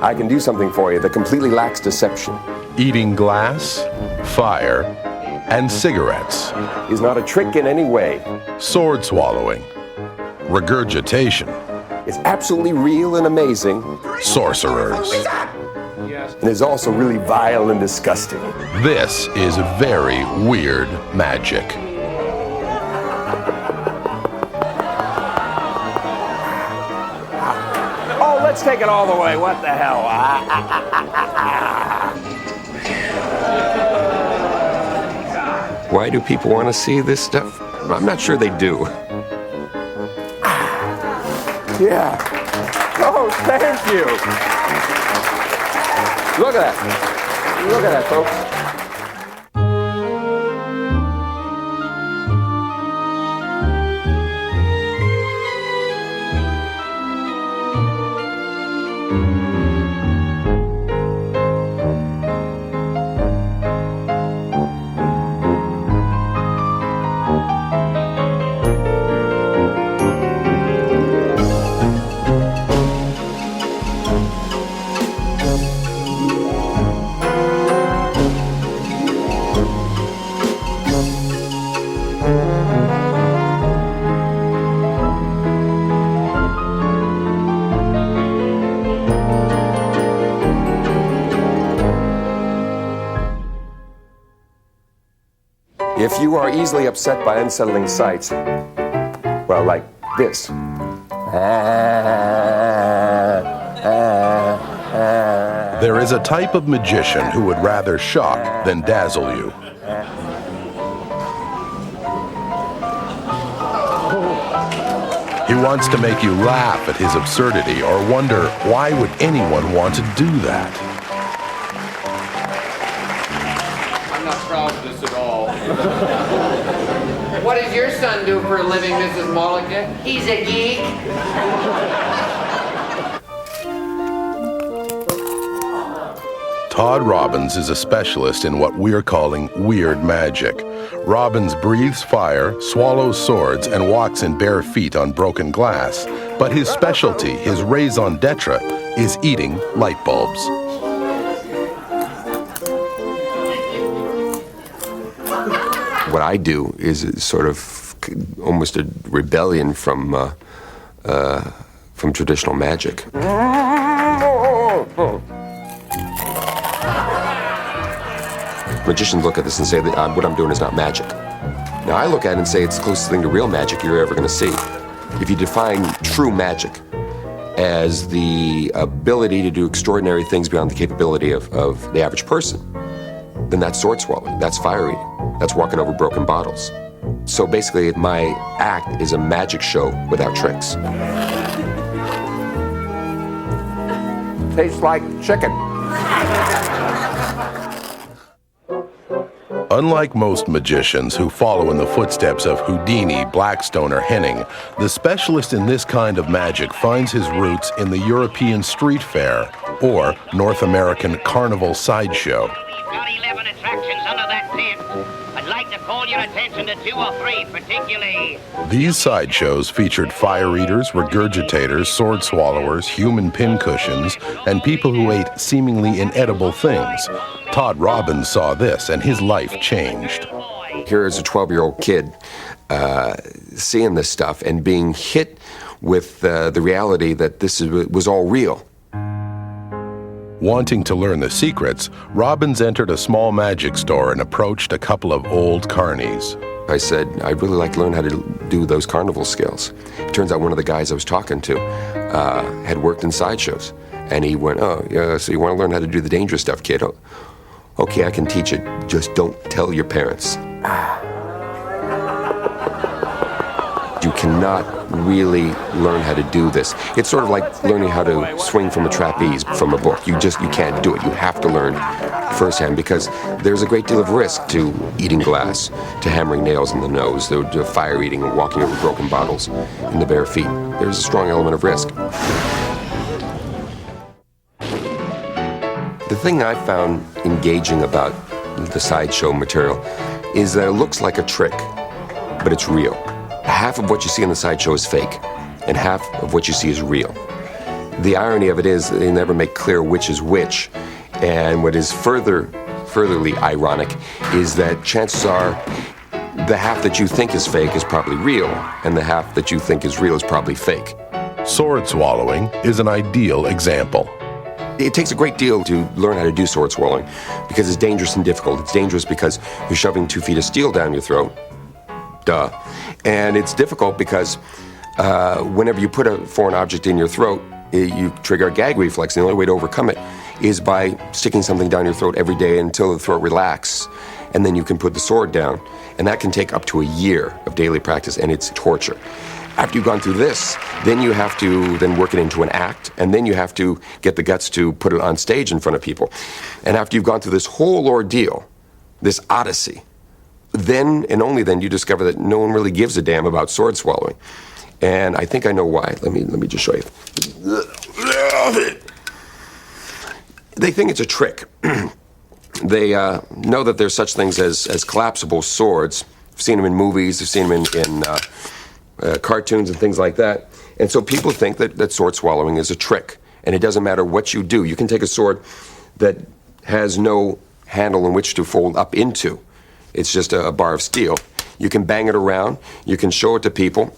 I can do something for you that completely lacks deception. Eating glass, fire, and cigarettes. Is not a trick in any way. Sword swallowing. Regurgitation. It's absolutely real and amazing. Sorcerers. And is also really vile and disgusting. This is very weird magic. Oh, let's take it all the way. What the hell? Why do people want to see this stuff? I'm not sure they do. Yeah. Oh, thank you. Look at that. Look at that, folks. If you are easily upset by unsettling sights, well, like this. There is a type of magician who would rather shock than dazzle you. He wants to make you laugh at his absurdity or wonder why would anyone want to do that. I'm not proud of this at all. What does your son do for a living, Mrs. Mulligan? He's a geek. Todd Robbins is a specialist in what we're calling weird magic. Robbins breathes fire, swallows swords, and walks in bare feet on broken glass. But his specialty, his raison d'etre, is eating light bulbs. What I do is sort of almost a rebellion from traditional magic. Magicians look at this and say that what I'm doing is not magic. Now I look at it and say it's the closest thing to real magic you're ever going to see. If you define true magic as the ability to do extraordinary things beyond the capability of the average person, then that's sword swallowing, that's fire eating, that's walking over broken bottles. So basically my act is a magic show without tricks. Tastes like chicken. Unlike most magicians who follow in the footsteps of Houdini, Blackstone, or Henning, the specialist in this kind of magic finds his roots in the European street fair or North American carnival sideshow. We've got 11 attractions under that tent. I'd like to call your attention to 2 or 3 particularly. These sideshows featured fire eaters, regurgitators, sword swallowers, human pincushions, and people who ate seemingly inedible things. Todd Robbins saw this, and his life changed. Here is a 12-year-old kid seeing this stuff and being hit with the reality that this was all real. Wanting to learn the secrets, Robbins entered a small magic store and approached a couple of old carnies. I said, I'd really like to learn how to do those carnival skills. It turns out one of the guys I was talking to had worked in sideshows. And he went, oh, yeah, so you want to learn how to do the dangerous stuff, kid? Oh, okay, I can teach it. Just don't tell your parents. You cannot really learn how to do this. It's sort of like learning how to swing from a trapeze from a book. You can't do it. You have to learn firsthand because there's a great deal of risk to eating glass, to hammering nails in the nose, to fire eating and walking over broken bottles in the bare feet. There's a strong element of risk. The thing I found engaging about the sideshow material is that it looks like a trick, but it's real. Half of what you see in the sideshow is fake, and half of what you see is real. The irony of it is they never make clear which is which. And what is furtherly ironic is that chances are the half that you think is fake is probably real, and the half that you think is real is probably fake. Sword swallowing is an ideal example. It takes a great deal to learn how to do sword swallowing because it's dangerous and difficult. It's dangerous because you're shoving 2 feet of steel down your throat. Duh. And it's difficult because whenever you put a foreign object in your throat, you trigger a gag reflex. The only way to overcome it is by sticking something down your throat every day until the throat relaxes, and then you can put the sword down. And that can take up to a year of daily practice, and it's torture. After you've gone through this, then you have to then work it into an act, and then you have to get the guts to put it on stage in front of people. And after you've gone through this whole ordeal, this odyssey, then and only then you discover that no one really gives a damn about sword swallowing. And I think I know why. Let me just show you. They think it's a trick. They know that there's such things as collapsible swords. I've seen them in movies. I've seen them in cartoons and things like that. And so people think that sword swallowing is a trick. And it doesn't matter what you do. You can take a sword that has no handle in which to fold up into. It's just a bar of steel. You can bang it around. You can show it to people.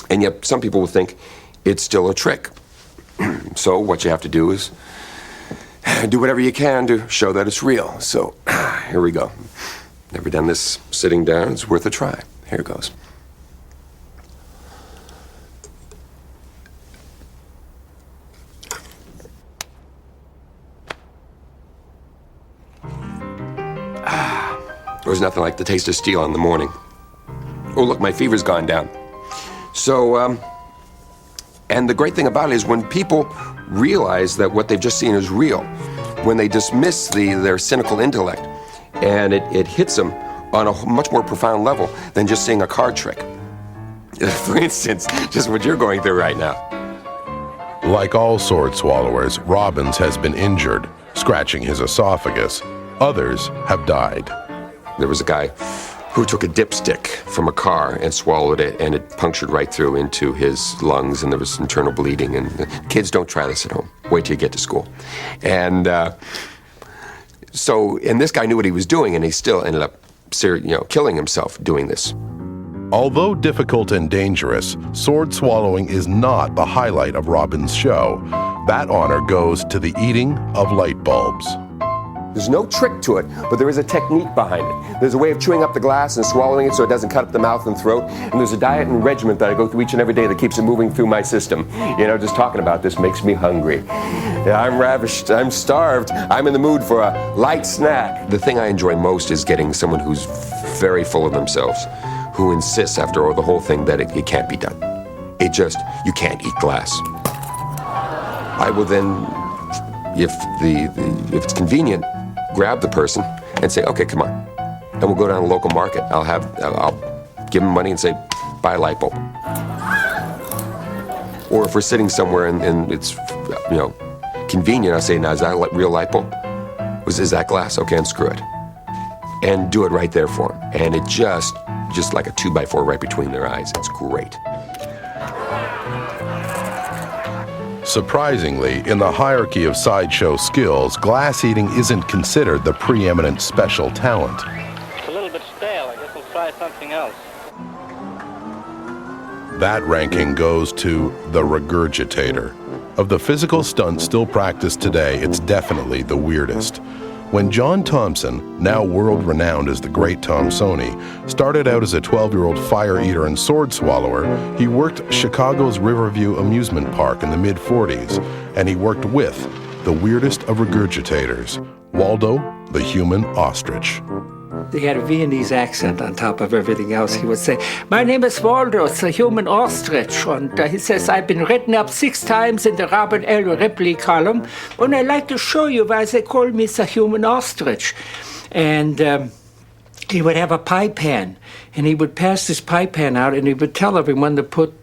And yet some people will think it's still a trick. So what you have to do is do whatever you can to show that it's real. So here we go. Never done this sitting down. It's worth a try. Here it goes. There was nothing like the taste of steel in the morning. Oh, look, my fever's gone down. So, and the great thing about it is when people realize that what they've just seen is real, when they dismiss their cynical intellect, and it hits them on a much more profound level than just seeing a card trick. For instance, just what you're going through right now. Like all sword swallowers, Robbins has been injured, scratching his esophagus. Others have died. There was a guy who took a dipstick from a car and swallowed it, and it punctured right through into his lungs, and there was internal bleeding. And kids, don't try this at home. Wait till you get to school. And and this guy knew what he was doing, and he still ended up, killing himself doing this. Although difficult and dangerous, sword swallowing is not the highlight of Robbins' show. That honor goes to the eating of light bulbs. There's no trick to it, but there is a technique behind it. There's a way of chewing up the glass and swallowing it so it doesn't cut up the mouth and throat. And there's a diet and regimen that I go through each and every day that keeps it moving through my system. Just talking about this makes me hungry. I'm ravished, I'm starved, I'm in the mood for a light snack. The thing I enjoy most is getting someone who's very full of themselves, who insists after the whole thing that it can't be done. You can't eat glass. I will then, if it's convenient, grab the person and say, okay, come on. And we'll go down to the local market. I'll give them money and say, buy a light bulb. Or if we're sitting somewhere and it's, convenient, I'll say, now, is that a real light bulb? Is that glass? Okay, unscrew it. And do it right there for them. And it just like a 2x4 right between their eyes. It's great. Surprisingly, in the hierarchy of sideshow skills, glass eating isn't considered the preeminent special talent. It's a little bit stale. I guess we'll try something else. That ranking goes to the regurgitator. Of the physical stunts still practiced today, it's definitely the weirdest. When John Thompson, now world-renowned as the Great Thompsoni, started out as a 12-year-old fire eater and sword swallower, he worked Chicago's Riverview amusement park in the mid-40s, and he worked with the weirdest of regurgitators, Waldo the human ostrich. He had a Viennese accent on top of everything else. He would say, "My name is Waldo, the human ostrich." And he says, "I've been written up 6 times in the Robert L. Ripley column, and I'd like to show you why they call me the human ostrich." And he would have a pie pan, and he would pass this pie pan out, and he would tell everyone to put,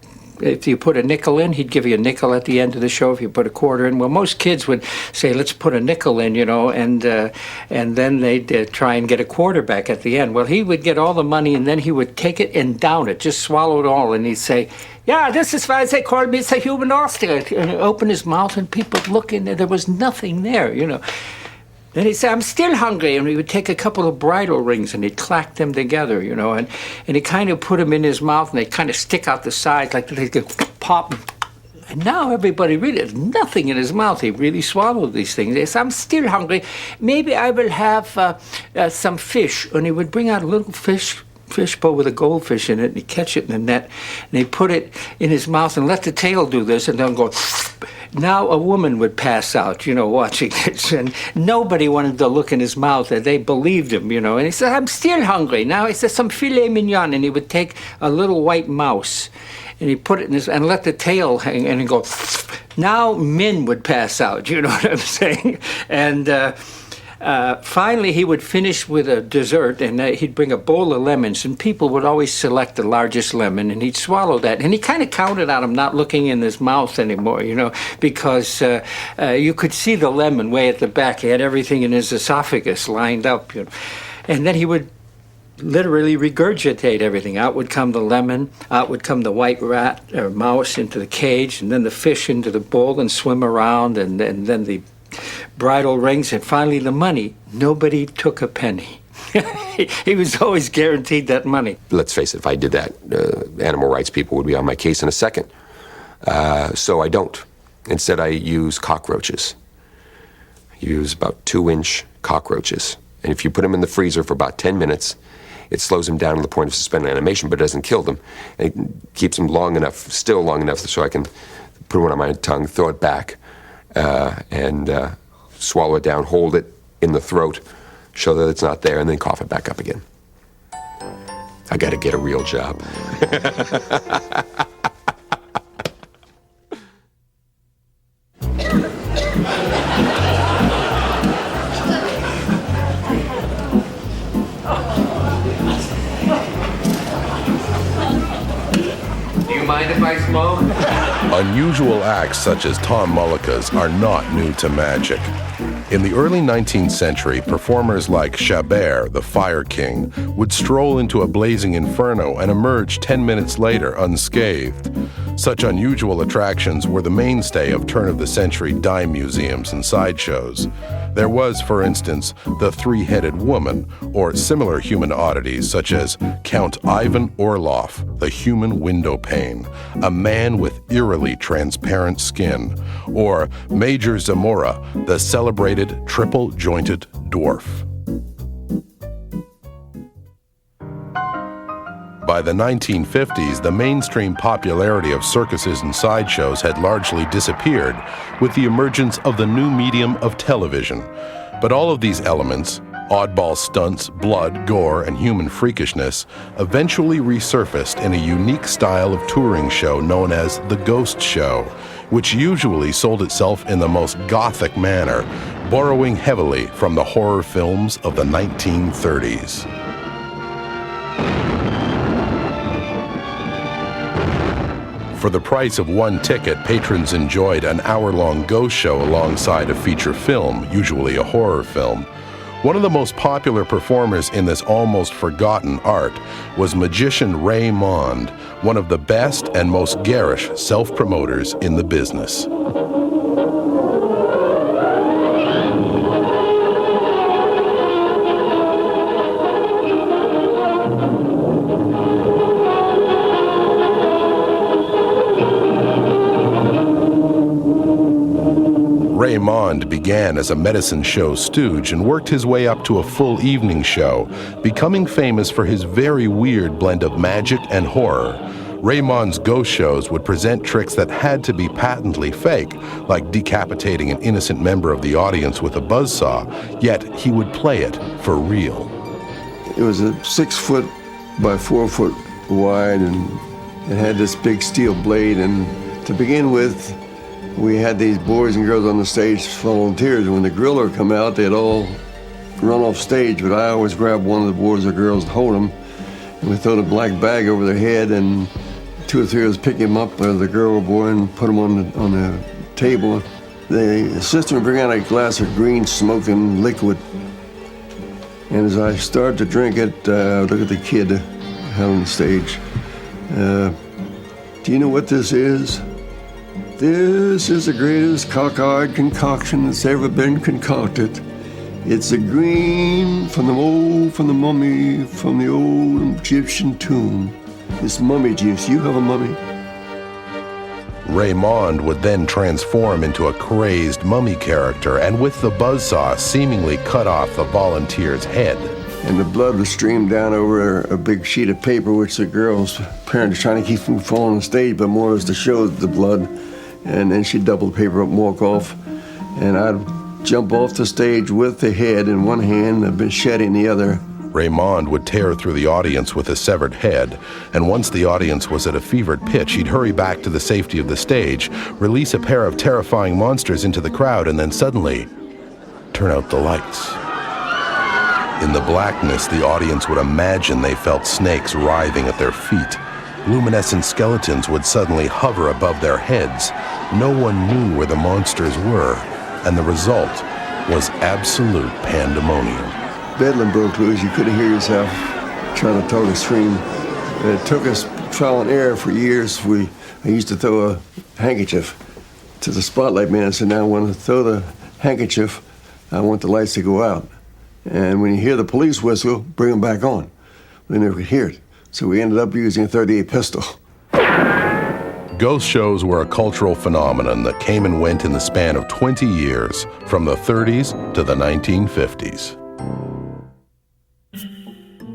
if you put a nickel in, he'd give you a nickel at the end of the show. If you put a quarter in, well, most kids would say, "Let's put a nickel in," and then they'd try and get a quarter back at the end. Well, he would get all the money, and then he would take it and down it, just swallow it all, and he'd say, Yeah, this is why they call me the human ostrich. And he opened his mouth and people looking, and there was nothing there, you know. Then he'd say, I'm still hungry. And he would take a couple of bridle rings and he'd clack them together, you know. And he kind of put them in his mouth and they'd kind of stick out the sides like they could pop. And now everybody really, there's nothing in his mouth. He really swallowed these things. He said, I'm still hungry. Maybe I will have some fish. And he would bring out a little fish bowl with a goldfish in it, and he'd catch it in the net, and he'd put it in his mouth and let the tail do this, and then go. Now a woman would pass out, you know, watching this, and nobody wanted to look in his mouth. They believed him, you know. And he said, I'm still hungry. Now he said, some filet mignon, and he would take a little white mouse, and he put it in his, and let the tail hang, and he'd go. Now men would pass out, you know what I'm saying? And finally, he would finish with a dessert, and he'd bring a bowl of lemons, and people would always select the largest lemon, and he'd swallow that. And he kind of counted on him not looking in his mouth anymore, you know, because you could see the lemon way at the back. He had everything in his esophagus lined up, you know. And then he would literally regurgitate everything. Out would come the lemon, out would come the white rat or mouse into the cage, and then the fish into the bowl and swim around, and then the bridle rings, and finally the money. Nobody took a penny. He was always guaranteed that money. Let's face it, if I did that, animal rights people would be on my case in a second. So I don't. Instead, I use cockroaches. I use about 2-inch cockroaches. And if you put them in the freezer for about 10 minutes, it slows them down to the point of suspended animation, but it doesn't kill them. And it keeps them still long enough so I can put one on my tongue, throw it back, and swallow it down, hold it in the throat, show that it's not there, and then cough it back up again. I gotta get a real job. Do you mind if I smoke? Unusual acts such as Tom Mullica's are not new to magic. In the early 19th century, performers like Chabert, the Fire King, would stroll into a blazing inferno and emerge 10 minutes later unscathed. Such unusual attractions were the mainstay of turn-of-the-century dime museums and sideshows. There was, for instance, the three-headed woman, or similar human oddities such as Count Ivan Orloff, the human window pane, a man with eerily transparent skin, or Major Zamora, the celebrated triple-jointed dwarf. By the 1950s, the mainstream popularity of circuses and sideshows had largely disappeared with the emergence of the new medium of television. But all of these elements, oddball stunts, blood, gore, and human freakishness, eventually resurfaced in a unique style of touring show known as the Ghost Show, which usually sold itself in the most gothic manner, borrowing heavily from the horror films of the 1930s. For the price of one ticket, patrons enjoyed an hour-long ghost show alongside a feature film, usually a horror film. One of the most popular performers in this almost forgotten art was magician Raymond, one of the best and most garish self-promoters in the business. Raymond began as a medicine show stooge and worked his way up to a full evening show, becoming famous for his very weird blend of magic and horror. Raymond's ghost shows would present tricks that had to be patently fake, like decapitating an innocent member of the audience with a buzzsaw, yet he would play it for real. It was a 6 foot by 4 foot wide, and it had this big steel blade, and to begin with, we had these boys and girls on the stage, volunteers. When the griller come out, they'd all run off stage, but I always grab one of the boys or girls and hold them, and we throw the black bag over their head, and 2 or 3 of us pick him up, the girl or boy, and put him on the table. The assistant would bring out a glass of green smoking liquid, and as I started to drink it, look at the kid out on the stage. Do you know what this is? This is the greatest cockeyed concoction that's ever been concocted. It's a green from the mummy from the old Egyptian tomb. It's mummy juice. You have a mummy? Raymond would then transform into a crazed mummy character and with the buzzsaw seemingly cut off the volunteer's head. And the blood would stream down over a big sheet of paper, which the girl's parents were trying to keep from falling on stage, but more was to show the blood. And then she'd double the paper up and walk off. And I'd jump off the stage with the head in one hand, a machete in the other. Raymond would tear through the audience with a severed head, and once the audience was at a fevered pitch, he'd hurry back to the safety of the stage, release a pair of terrifying monsters into the crowd, and then suddenly turn out the lights. In the blackness, the audience would imagine they felt snakes writhing at their feet. Luminescent skeletons would suddenly hover above their heads. No one knew where the monsters were, and the result was absolute pandemonium. Bedlam broke loose. You couldn't hear yourself trying to talk or scream. And it took us trial and error for years. I used to throw a handkerchief to the spotlight man and said, now when I throw the handkerchief, I want the lights to go out. And when you hear the police whistle, bring them back on. We never could hear it. So we ended up using a .38 pistol. Ghost shows were a cultural phenomenon that came and went in the span of 20 years, from the 30s to the 1950s.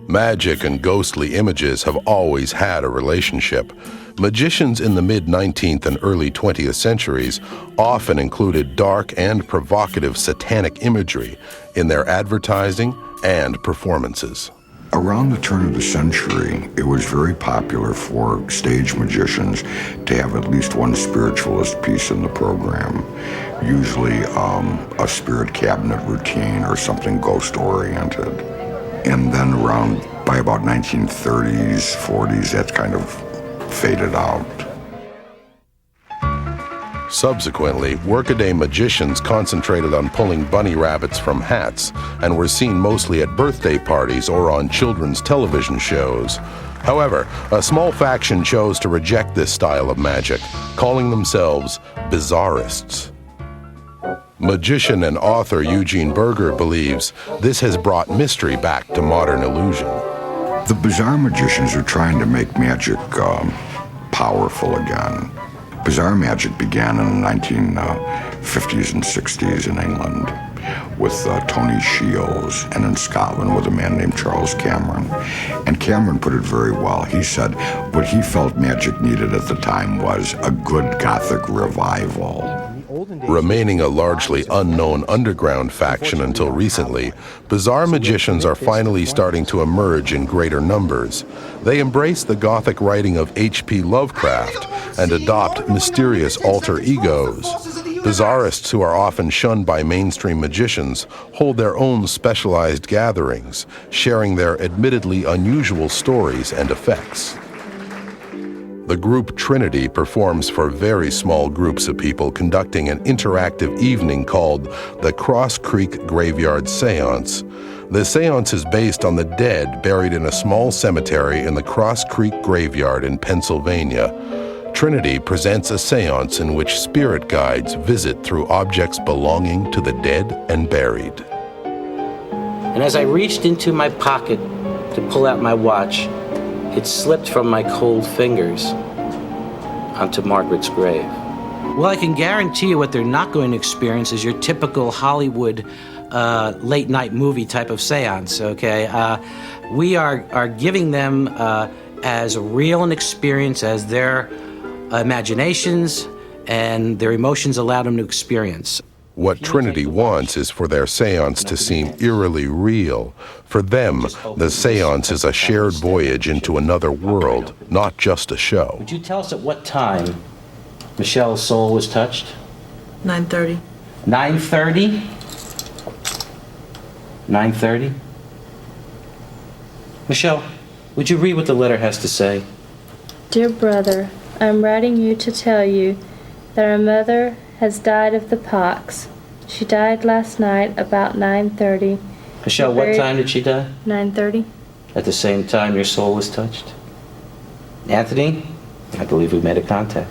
Magic and ghostly images have always had a relationship. Magicians in the mid-19th and early 20th centuries often included dark and provocative satanic imagery in their advertising and performances. Around the turn of the century, it was very popular for stage magicians to have at least one spiritualist piece in the program, usually a spirit cabinet routine or something ghost-oriented. And then by about 1930s, 40s, that kind of faded out. Subsequently, workaday magicians concentrated on pulling bunny rabbits from hats and were seen mostly at birthday parties or on children's television shows. However, a small faction chose to reject this style of magic, calling themselves bizarrists. Magician and author Eugene Berger believes this has brought mystery back to modern illusion. The bizarre magicians are trying to make magic powerful again. Bizarre magic began in the 1950s and 60s in England with Tony Shields, and in Scotland with a man named Charles Cameron. And Cameron put it very well. He said what he felt magic needed at the time was a good Gothic revival. Remaining a largely unknown underground faction until recently, bizarre magicians are finally starting to emerge in greater numbers. They embrace the Gothic writing of H.P. Lovecraft and adopt mysterious alter egos. Bizarrists, who are often shunned by mainstream magicians, hold their own specialized gatherings, sharing their admittedly unusual stories and effects. The group Trinity performs for very small groups of people, conducting an interactive evening called the Cross Creek Graveyard Seance. The seance is based on the dead buried in a small cemetery in the Cross Creek Graveyard in Pennsylvania. Trinity presents a seance in which spirit guides visit through objects belonging to the dead and buried. And as I reached into my pocket to pull out my watch, it slipped from my cold fingers onto Margaret's grave. Well, I can guarantee you what they're not going to experience is your typical Hollywood late-night movie type of seance, okay? We are giving them as real an experience as their imaginations and their emotions allow them to experience. What Trinity wants is for their seance to seem eerily real. For them, the seance is a shared voyage into another world, not just a show. Would you tell us at what time Michelle's soul was touched? 9:30. 9:30? 9:30? Michelle, would you read what the letter has to say? Dear brother, I'm writing you to tell you that our mother has died of the pox. She died last night about 9:30. Michelle, what time did she die? 9:30. At the same time your soul was touched? Anthony, I believe we made a contact.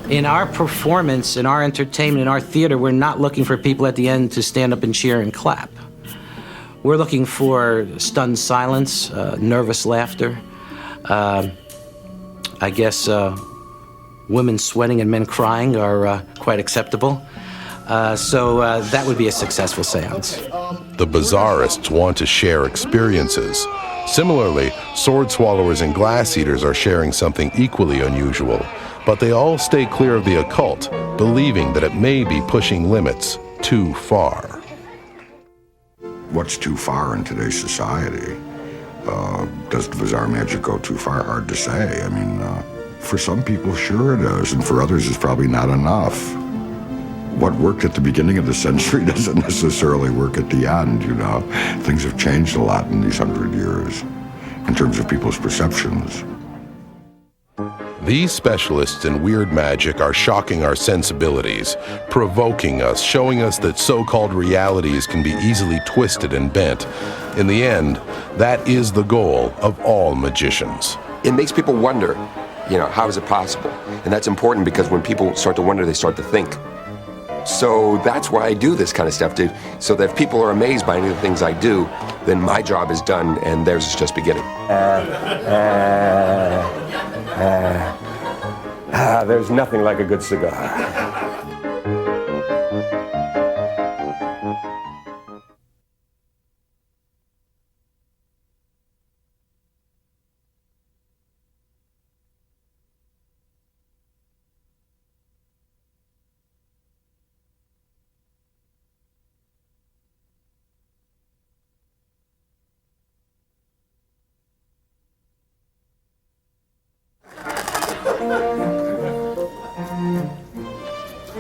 In our performance, in our entertainment, in our theater, we're not looking for people at the end to stand up and cheer and clap. We're looking for stunned silence, nervous laughter. I guess women sweating and men crying are quite acceptable. So that would be a successful seance. The bizarrists want to share experiences. Similarly, sword swallowers and glass eaters are sharing something equally unusual, but they all stay clear of the occult, believing that it may be pushing limits too far. What's too far in today's society? Does bizarre magic go too far? Hard to say. I mean, for some people, sure it is, and for others, it's probably not enough. What worked at the beginning of the century doesn't necessarily work at the end, you know. Things have changed a lot in these 100 years in terms of people's perceptions. These specialists in weird magic are shocking our sensibilities, provoking us, showing us that so-called realities can be easily twisted and bent. In the end, that is the goal of all magicians. It makes people wonder, how is it possible? And that's important because when people start to wonder, they start to think. So that's why I do this kind of stuff, so that if people are amazed by any of the things I do, then my job is done and theirs is just beginning. There's nothing like a good cigar.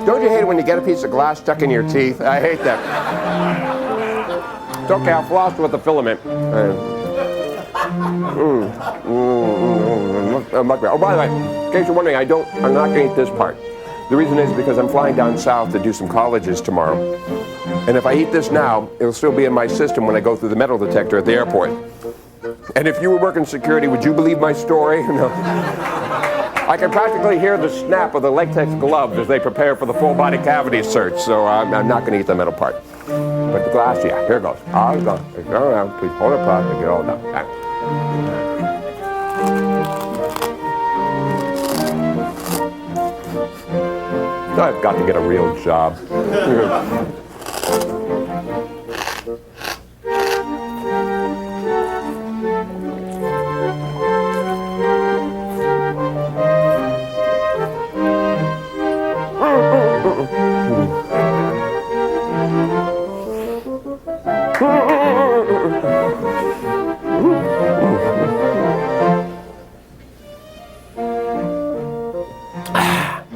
Don't you hate it when you get a piece of glass stuck in your teeth? I hate that. It's okay, I'll floss with the filament. Oh, by the way, in case you're wondering, I'm not going to eat this part. The reason is because I'm flying down south to do some colleges tomorrow. And if I eat this now, it'll still be in my system when I go through the metal detector at the airport. And if you were working security, would you believe my story? No. I can practically hear the snap of the latex gloves as they prepare for the full-body cavity search, so I'm not going to eat the metal part. But the glass, yeah, here it goes. Oh, it's gone. Go around, please hold it apart and get it all done. I've got to get a real job.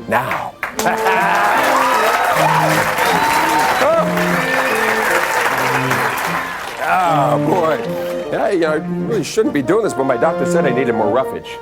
Now. Oh, boy. Yeah, I really shouldn't be doing this, but my doctor said I needed more roughage.